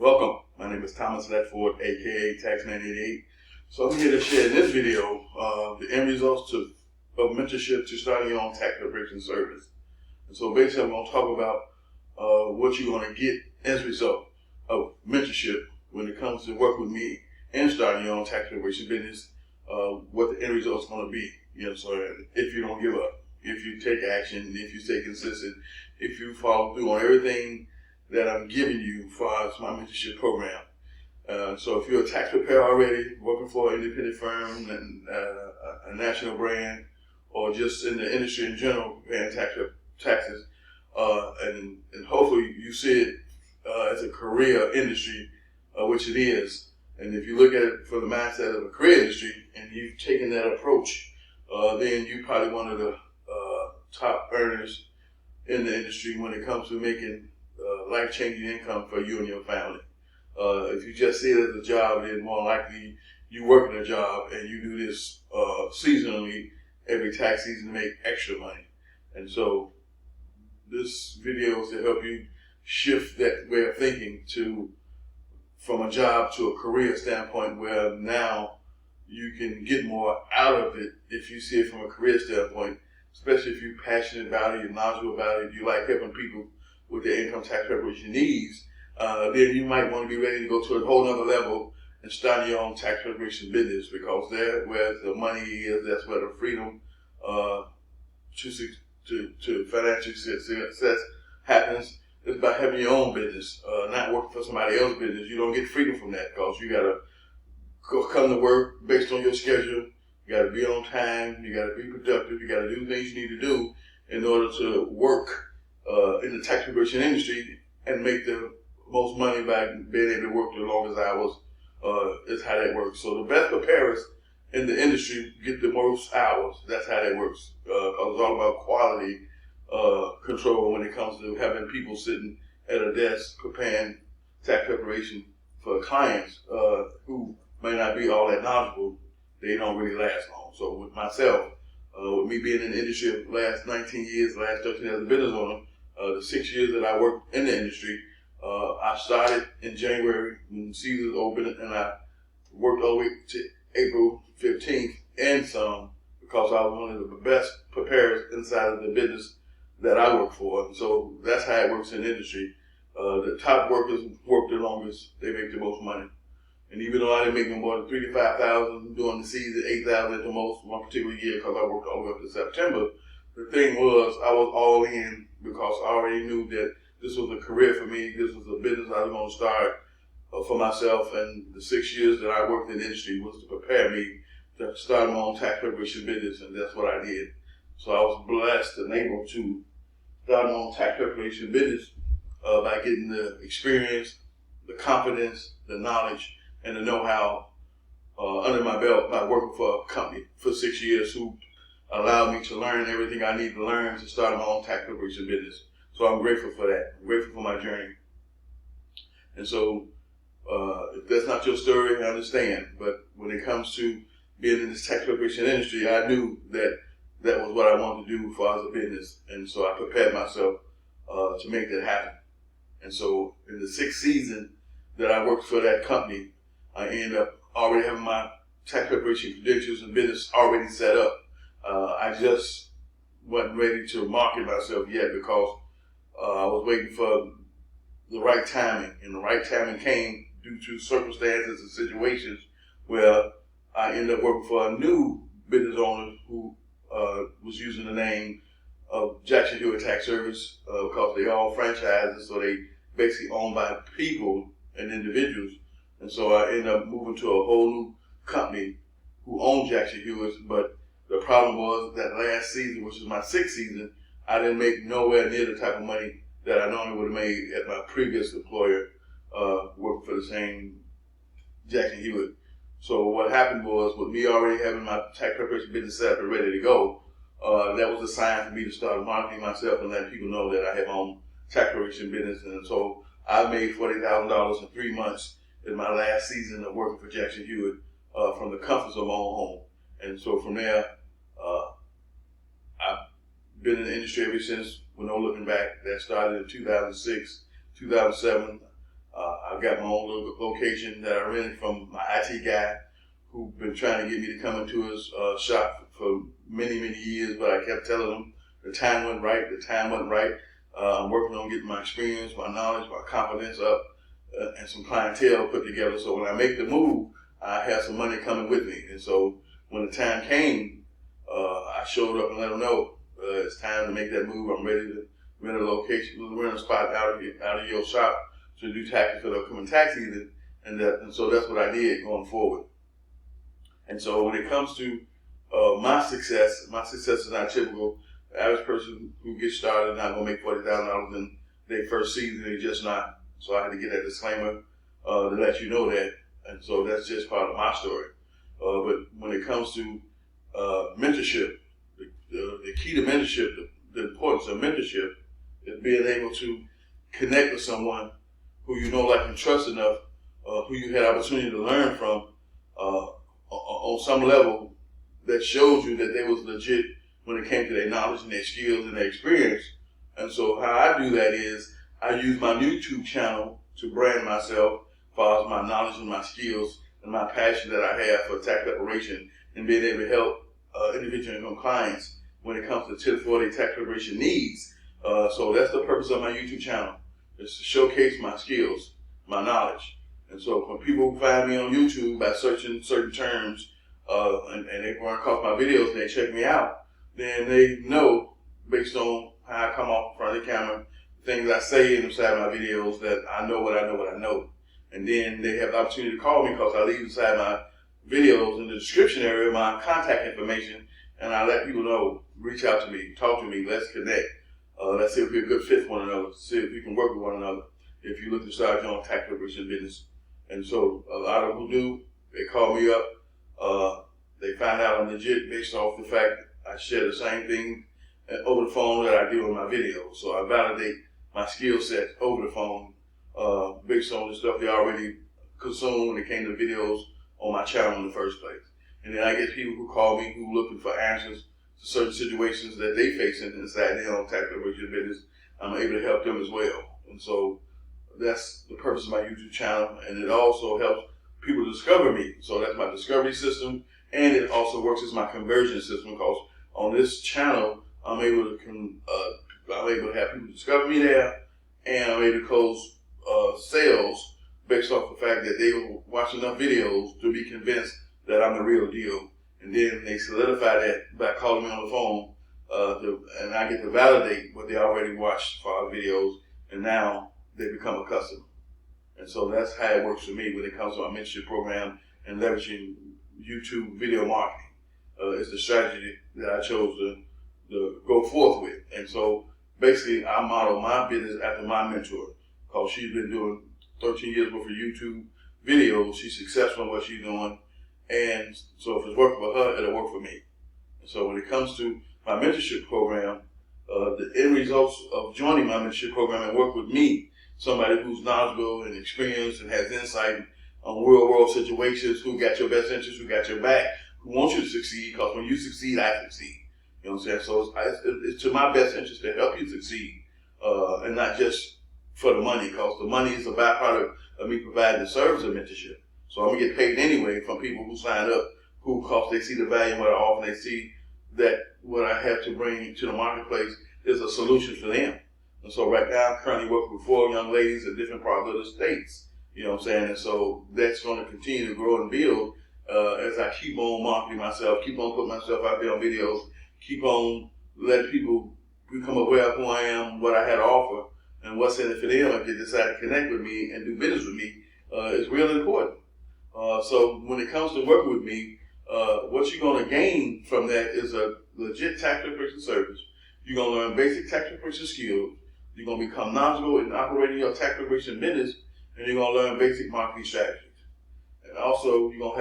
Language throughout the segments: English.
Welcome. My name is Thomas LEDFORD, aka Taxman88. So I'm here to share in this video the end results of mentorship to starting your own tax preparation service. And so basically I'm going to talk about what you're going to get as a result of mentorship when it comes to work with me and starting your own tax preparation business, what the end result is going to be. So if you don't give up, if you take action, if you stay consistent, if you follow through on everything that I'm giving you as far as my mentorship program. So if you're a tax preparer already, working for an independent firm and a national brand, or just in the industry in general, paying taxes, and hopefully you see it as a career industry, which it is. And if you look at it from the mindset of a career industry and you've taken that approach, then you're probably one of the top earners in the industry when it comes to making life-changing income for you and your family. If you just see it as a job, then more likely you work in a job and you do this seasonally every tax season to make extra money. And so this video is to help you shift that way of thinking from a job to a career standpoint, where now you can get more out of it if you see it from a career standpoint, especially if you're passionate about it, you're knowledgeable about it, you like helping people with their income tax preparation needs. Then you might want to be ready to go to a whole other level and start your own tax preparation business, because there where the money is, that's where the freedom to financial success happens. It's about having your own business, not working for somebody else's business. You don't get freedom from that, because you got to come to work based on your schedule. You got to be on time. You got to be productive. You got to do things you need to do in order to work in the tax preparation industry and make the most money by being able to work the longest hours. Is how that works. So the best preparers in the industry get the most hours. That's how that works. Because it's all about quality control when it comes to having people sitting at a desk preparing tax preparation for clients who may not be all that knowledgeable. They don't really last long. So with myself, with me being in the industry the last 19 years, last 13 as a business owner, the 6 years that I worked in the industry, I started in January when seasons opened, and I worked all the way to April 15th and some, because I was one of the best preparers inside of the business that I work for. And so that's how it works in the industry. The top workers work the longest, they make the most money. And even though I didn't make no more than $3,000 to $5,000 during the season, $8,000 at the most one particular year, because I worked all the way up to September, the thing was I was all in, because I already knew that this was a career for me. This was a business I was going to start for myself. And the 6 years that I worked in the industry was to prepare me to start my own tax preparation business, and that's what I did. So I was blessed and able to start my own tax preparation business by getting the experience, the confidence, the knowledge, and the know-how under my belt by working for a company for 6 years who allowed me to learn everything I need to learn to start my own tax preparation business. So I'm grateful for that. I'm grateful for my journey. And so if that's not your story, I understand. But when it comes to being in this tax preparation industry, I knew that that was what I wanted to do as far as a business. And so I prepared myself to make that happen. And so in the 6th season that I worked for that company, I ended up already having my tax preparation credentials and business already set up. I just wasn't ready to market myself yet, because I was waiting for the right timing. And the right timing came due to circumstances and situations where I ended up working for a new business owner who was using the name of Jackson Hewitt Tax Service, because they all franchises, so they basically owned by people and individuals. And so I ended up moving to a whole new company who owned Jackson Hewitt. But the problem was that last season, which was my 6th season, I didn't make nowhere near the type of money that I normally would have made at my previous employer, working for the same Jackson Hewitt. So what happened was, with me already having my tax preparation business set up and ready to go, that was a sign for me to start marketing myself and letting people know that I had my own tax preparation business. And so I made $40,000 in 3 months in my last season of working for Jackson Hewitt from the comforts of my own home. And so from there, I've been in the industry ever since, with no looking back. That started in 2006, 2007. I've got my own little location that I rented from my IT guy who's been trying to get me to come into his shop for many, many years, but I kept telling him the time wasn't right, I'm working on getting my experience, my knowledge, my confidence up, and some clientele put together. So when I make the move, I have some money coming with me. And so when the time came, I showed up and let them know it's time to make that move. I'm ready to rent a location, rent a spot out of your shop to do taxes for the upcoming tax season. And so that's what I did going forward. And so when it comes to my success is not typical. The average person who gets started not going to make $40,000 in their first season. They're just not. So I had to get that disclaimer to let you know that. And so that's just part of my story. But when it comes to mentorship, the key to mentorship, the importance of mentorship is being able to connect with someone who you know, like, and trust enough, who you had opportunity to learn from on some level that shows you that they was legit when it came to their knowledge and their skills and their experience. And so how I do that is I use my YouTube channel to brand myself as far as my knowledge and my skills and my passion that I have for tax preparation and being able to help individual income clients when it comes to 1040 tax preparation needs. So that's the purpose of my YouTube channel, is to showcase my skills, my knowledge. And so when people find me on YouTube by searching certain terms and they run across my videos and they check me out, then they know, based on how I come off in front of the camera, things I say inside my videos, that I know what I know. And then they have the opportunity to call me because I leave inside my videos in the description area my contact information, and I let people know, reach out to me, talk to me, let's connect. Let's see if we're a good fit for one another, see if we can work with one another if you look to start your own tax preparation business. And so a lot of people do, they call me up, they find out I'm legit based off the fact I share the same thing over the phone that I do in my videos. So I validate my skill set over the phone based on the stuff they already consumed when it came to videos on my channel in the first place. And then I get people who call me who looking for answers to certain situations that they facing inside their own tax preparation business. I'm able to help them as well. And so that's the purpose of my YouTube channel. And it also helps people discover me. So that's my discovery system. And it also works as my conversion system, because on this channel, I'm able to have people discover me there, and I'm able to close sales based off the fact that they watch enough videos to be convinced that I'm the real deal. And then they solidify that by calling me on the phone, and I get to validate what they already watched for our videos, and now they become a customer. And so that's how it works for me when it comes to my mentorship program and leveraging YouTube video marketing. It's the strategy that I chose to go forth with. And so basically I model my business after my mentor, because she's been doing 13 years worth of YouTube videos. She's successful in what she's doing. And so if it's working for her, it'll work for me. And so when it comes to my mentorship program, the end results of joining my mentorship program and work with me, somebody who's knowledgeable and experienced and has insight on real world situations, who got your best interest, who got your back, who wants you to succeed, because when you succeed, I succeed. You know what I'm saying? So it's to my best interest to help you succeed, and not just for the money, because the money is a byproduct of me providing the service of mentorship. So I'm going to get paid anyway from people who sign up, who, because they see the value in what I offer, and they see that what I have to bring to the marketplace is a solution for them. And so right now I'm currently working with 4 young ladies in different parts of the states. You know what I'm saying? And so that's going to continue to grow and build as I keep on marketing myself, keep on putting myself out there on videos, keep on letting people become aware of who I am, what I had to offer, and what's in it for them if they decide to connect with me and do business with me is really important. So when it comes to working with me, what you're going to gain from that is a legit tax preparation service. You're going to learn basic tax preparation skills. You're going to become knowledgeable in operating your tax preparation business, and you're going to learn basic marketing strategies. And also, you're going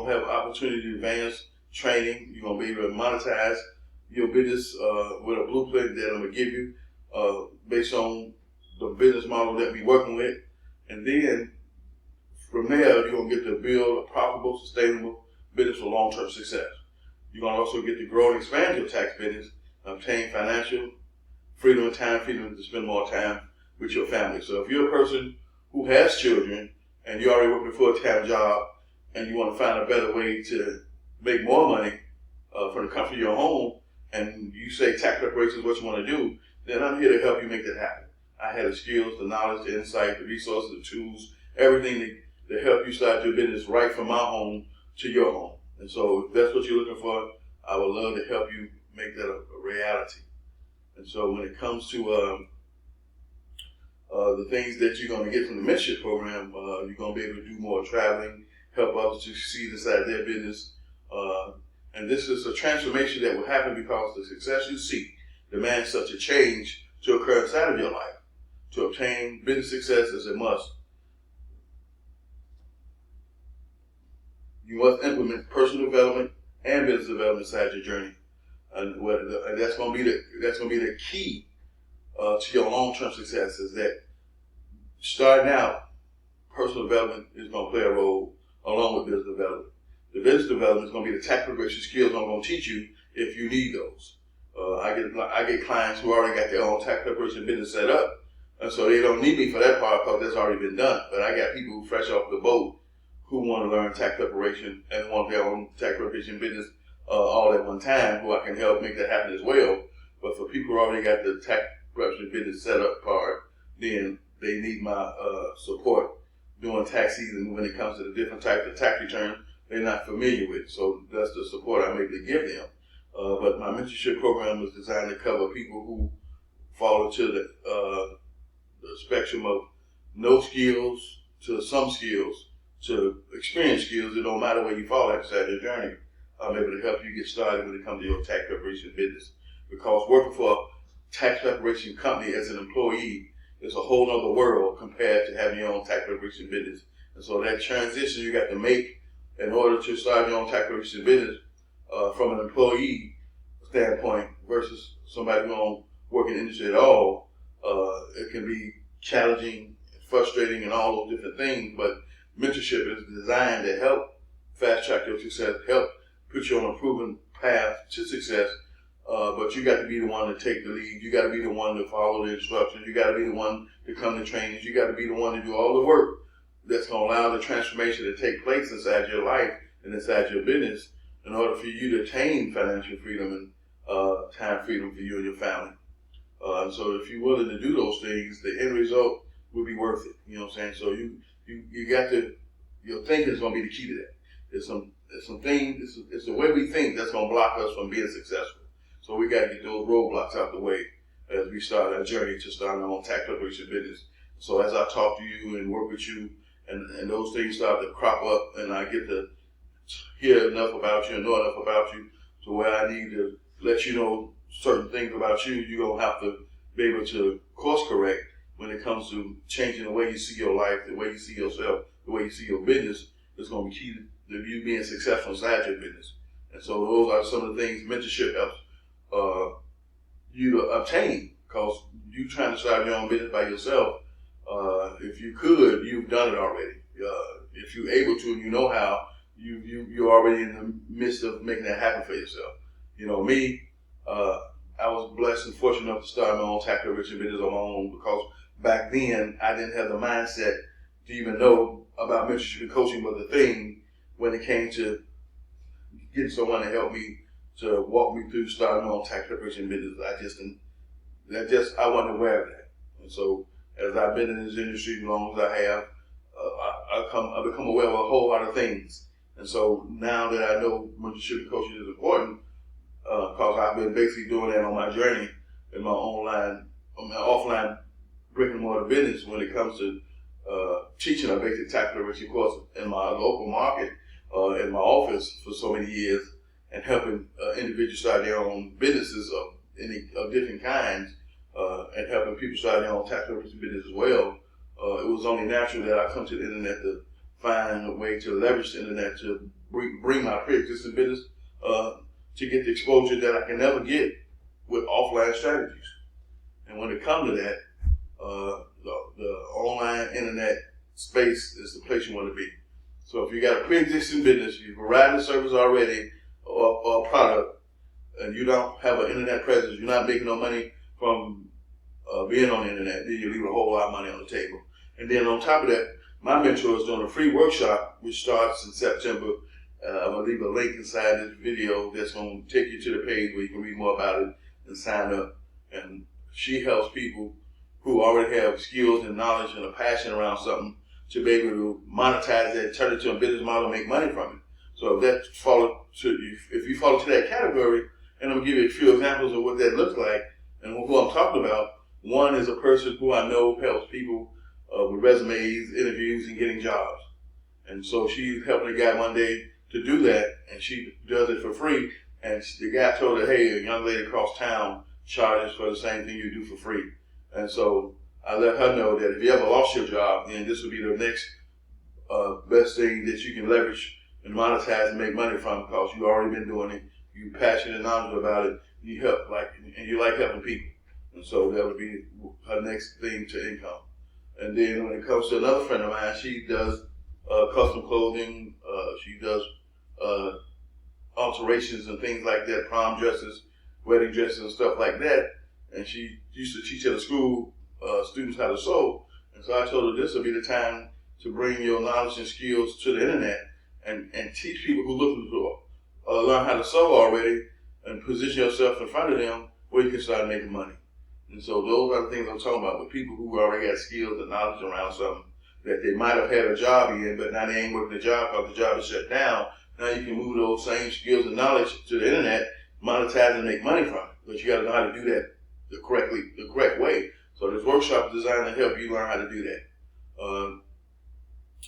to have opportunity to advance training. You're going to be able to monetize your business with a blueprint that I'm going to give you based on the business model that we're working with. And then from there, you're going to get to build a profitable, sustainable business for long-term success. You're going to also get to grow and expand your tax business, obtain financial freedom and time freedom to spend more time with your family. So if you're a person who has children and you're already working a full-time job and you want to find a better way to make more money from the comfort of your home, and you say tax preparation is what you want to do, then I'm here to help you make that happen. I have the skills, the knowledge, the insight, the resources, the tools, everything to help you start your business right from my home to your home. And so if that's what you're looking for, I would love to help you make that a reality. And so when it comes to the things that you're going to get from the mentorship program, you're going to be able to do more traveling, help others to succeed inside their business. And this is a transformation that will happen because the success you seek demands such a change to occur inside of your life. To obtain business success is a must. You must implement personal development and business development inside your journey, and that's going to be the key to your long-term success. Is that starting out, personal development is going to play a role along with business development. The business development is going to be the tax preparation skills I'm going to teach you if you need those. I get clients who already got their own tax preparation business set up, and so they don't need me for that part because that's already been done. But I got people who fresh off the boat who want to learn tax preparation and want their own tax preparation business all at one time, who I can help make that happen as well. But for people who already got the tax preparation business set up part, then they need my support during tax season when it comes to the different types of tax returns they're not familiar with. So that's the support I'm able to give them. But my mentorship program was designed to cover people who fall into the spectrum of no skills to some skills to experienced skills. It don't matter where you fall inside your journey. I'm able to help you get started when it comes to your tax preparation business. Because working for a tax preparation company as an employee is a whole other world compared to having your own tax preparation business. And so that transition you got to make in order to start your own tax preparation business from an employee standpoint versus somebody who don't work in the industry at all, it can be challenging, frustrating, and all those different things. But mentorship is designed to help fast track your success, help put you on a proven path to success. But you got to be the one to take the lead. You got to be the one to follow the instructions. You got to be the one to come to trainings. You got to be the one to do all the work that's going to allow the transformation to take place inside your life and inside your business in order for you to attain financial freedom and time freedom for you and your family. And so if you're willing to do those things, the end result will be worth it. You know what I'm saying? So you got to, your thinking is going to be the key to that. It's the way we think that's going to block us from being successful. So we got to get those roadblocks out the way as we start our journey to start our own tax preparation business. So as I talk to you and work with you, and those things start to crop up, and I get to hear enough about you and know enough about you to where I need to let you know certain things about you, you're going to have to be able to course correct when it comes to changing the way you see your life, the way you see yourself, the way you see your business. It's going to be key to you being successful inside your business. And so those are some of the things mentorship helps you to obtain, because you trying to start your own business by yourself. If you could, you've done it already. If you're able to and you know how, you're already in the midst of making that happen for yourself. You know, me, I was blessed and fortunate enough to start my own tax preparation business on my own, because back then I didn't have the mindset to even know about mentorship and coaching was a thing when it came to getting someone to help me to walk me through starting my own tax preparation business. I wasn't aware of that. And so as I've been in this industry as long as I have, I've become aware of a whole lot of things. And so now that I know mentorship and coaching is important, because I've been basically doing that on my journey in my offline brick and mortar business when it comes to teaching a basic tax preparation course in my local market, in my office for so many years, and helping individuals start their own businesses of different kinds, and helping people start their own tax preparation business as well. It was only natural that I come to the internet to find a way to leverage the internet to bring my pre-existing business to get the exposure that I can never get with offline strategies. And when it comes to that, the online internet space is the place you want to be. So if you got a pre-existing business, you're providing a service already or a product, and you don't have an internet presence, you're not making no money from being on the internet, then you leave a whole lot of money on the table. And then on top of that, my mentor is doing a free workshop which starts in September. I'm going to leave a link inside this video that's going to take you to the page where you can read more about it and sign up. And she helps people who already have skills and knowledge and a passion around something to be able to monetize that, turn it to a business model, and make money from it. So if you fall into that category, and I'm going to give you a few examples of what that looks like and who I'm talking about. One is a person who I know helps people with resumes, interviews, and getting jobs. And so she's helping a guy one day to do that, and she does it for free. And the guy told her, hey, a young lady across town charges for the same thing you do for free. And so I let her know that if you ever lost your job, then this would be the next best thing that you can leverage and monetize and make money from, because you've already been doing it, you're passionate and knowledgeable about it, you help and you like helping people. And so that would be her next thing to income. And then when it comes to another friend of mine, she does custom clothing, she does alterations and things like that, prom dresses, wedding dresses and stuff like that. And she used to teach at a school students how to sew. And so I told her this would be the time to bring your knowledge and skills to the internet and teach people who are looking to learn how to sew already, and position yourself in front of them where you can start making money. And so those are the things I'm talking about, with people who already got skills and knowledge around something that they might have had a job in, but now they ain't working the job because the job is shut down. Now you can move those same skills and knowledge to the internet, monetize and make money from it. But you got to know how to do that the correct way. So this workshop is designed to help you learn how to do that.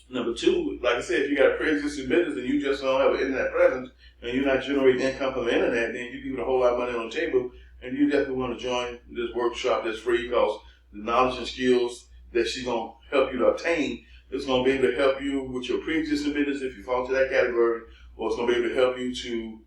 Number two, like I said, if you got a pre-existing business and you just don't have an internet presence and you're not generating income from the internet, then you give a whole lot of money on the table, and you definitely want to join this workshop that's free, because the knowledge and skills that she's going to help you to obtain is going to be able to help you with your pre-existing business if you fall into that category, or it's going to be able to help you to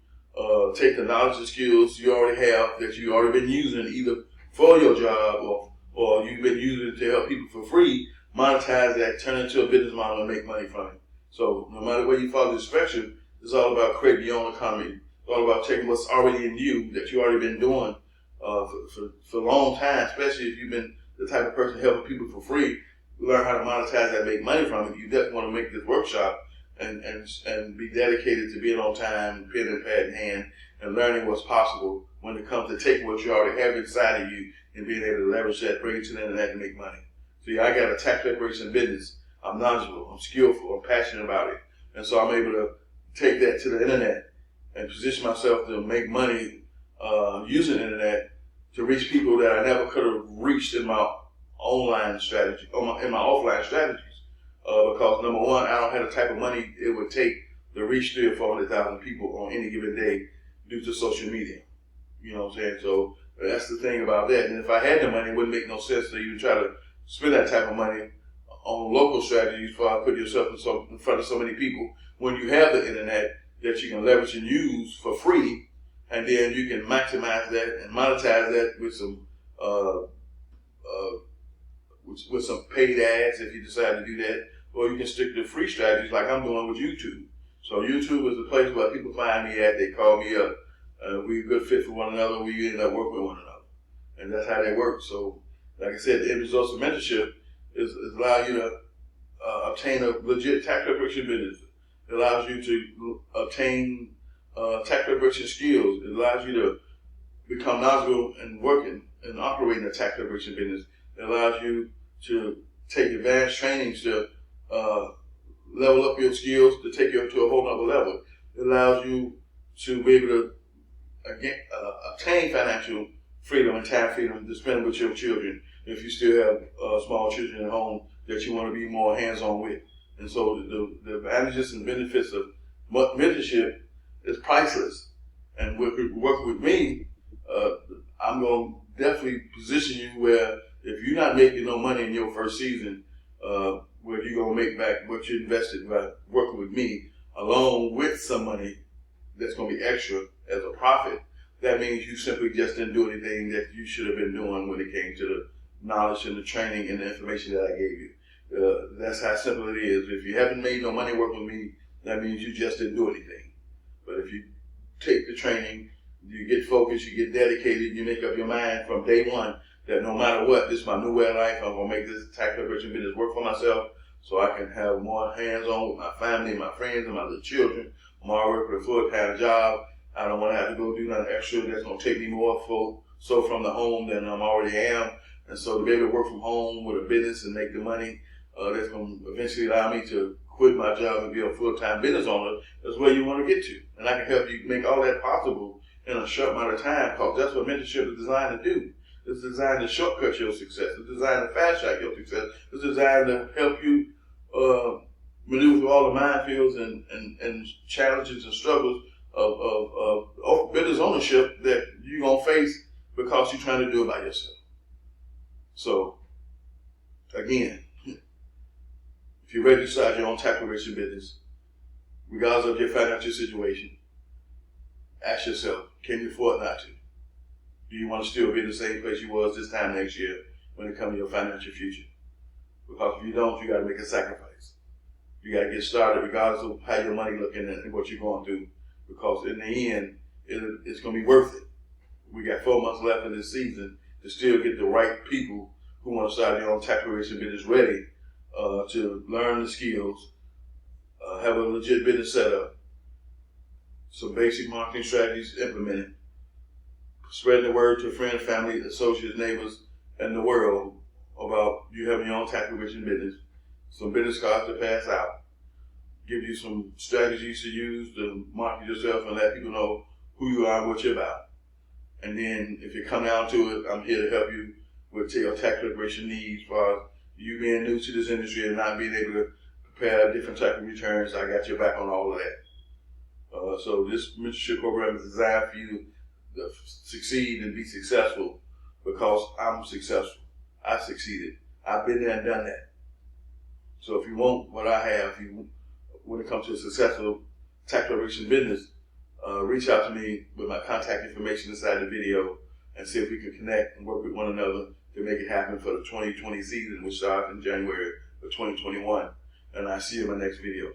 take the knowledge and skills you already have that you already been using either for your job or you've been using it to help people for free, monetize that, turn it into a business model and make money from it. So no matter where you fall in the spectrum, it's all about creating your own economy. It's all about taking what's already in you that you already been doing for a long time, especially if you've been the type of person helping people for free, learn how to monetize that, make money from it. You definitely want to make this workshop and be dedicated to being on time, pen and pad in hand, and learning what's possible when it comes to taking what you already have inside of you and being able to leverage that, bring it to the internet and make money. See, I got a tax preparation business. I'm knowledgeable, I'm skillful, I'm passionate about it. And so I'm able to take that to the internet and position myself to make money using the internet to reach people that I never could have reached in my online strategy, in my offline strategies. Because number one, I don't have the type of money it would take to reach 300,000 or 400,000 people on any given day due to social media. You know what I'm saying? So that's the thing about that. And if I had the money, it wouldn't make no sense to even try to spend that type of money on local strategies before I put yourself in front of so many people when you have the internet that you can leverage and use for free, and then you can maximize that and monetize that with some paid ads if you decide to do that, or you can stick to free strategies like I'm doing with YouTube. So YouTube is the place where people find me at, they call me up, we're a good fit for one another, we end up working with one another. And that's how they work. So like I said, the end results of mentorship is allow you to obtain a legit tax preparation business. It allows you to obtain tax preparation skills. It allows you to become knowledgeable and working and operating a tax preparation business. It allows you to take advanced trainings to level up your skills, to take you to a whole other level. It allows you to be able to obtain financial freedom and time freedom to spend with your children if you still have small children at home that you want to be more hands-on with. And so the advantages and benefits of mentorship is priceless. And working with me, I'm going to definitely position you where if you're not making no money in your first season, where you're going to make back what you invested by working with me, along with some money that's going to be extra as a profit. That means you simply just didn't do anything that you should have been doing when it came to the knowledge and the training and the information that I gave you. That's how simple it is. If you haven't made no money working with me, that means you just didn't do anything. But if you take the training, you get focused, you get dedicated, you make up your mind from day one that no matter what, this is my new way of life. I'm going to make this tax preparation business work for myself so I can have more hands-on with my family, my friends, and my little children. I'm already working a full-time job. I don't want to have to go do nothing extra that's going to take me more from the home than I already am. And so to be able to work from home with a business and make the money that's going to eventually allow me to quit my job and be a full-time business owner, that's where you want to get to. And I can help you make all that possible in a short amount of time, because that's what mentorship is designed to do. It's designed to shortcut your success. It's designed to fast-track your success. It's designed to help you maneuver through all the minefields and challenges and struggles of business ownership that you're going to face because you're trying to do it by yourself. So, again, if you're ready to start your own tax preparation business, regardless of your financial situation, ask yourself, can you afford not to? Do you want to still be in the same place you was this time next year when it comes to your financial future? Because if you don't, you got to make a sacrifice. You got to get started regardless of how your money looking and what you're going through. Because in the end, it's going to be worth it. We got 4 months left in this season to still get the right people who want to start their own tax preparation business ready to learn the skills, have a legit business set up, some basic marketing strategies implemented, spreading the word to friends, family, associates, neighbors, and the world about you having your own tax preparation business, some business cards to pass out, give you some strategies to use to market yourself and let people know who you are and what you're about. And then if you come down to it, I'm here to help you with your tax preparation needs, as far as you being new to this industry and not being able to prepare different type of returns. I got your back on all of that. So this mentorship program is designed for you to succeed and be successful, because I'm successful. I succeeded. I've been there and done that. So if you want what I have, when it comes to a successful tax preparation business, reach out to me with my contact information inside the video and see if we can connect and work with one another to make it happen for the 2020 season, which starts in January of 2021. And I'll see you in my next video.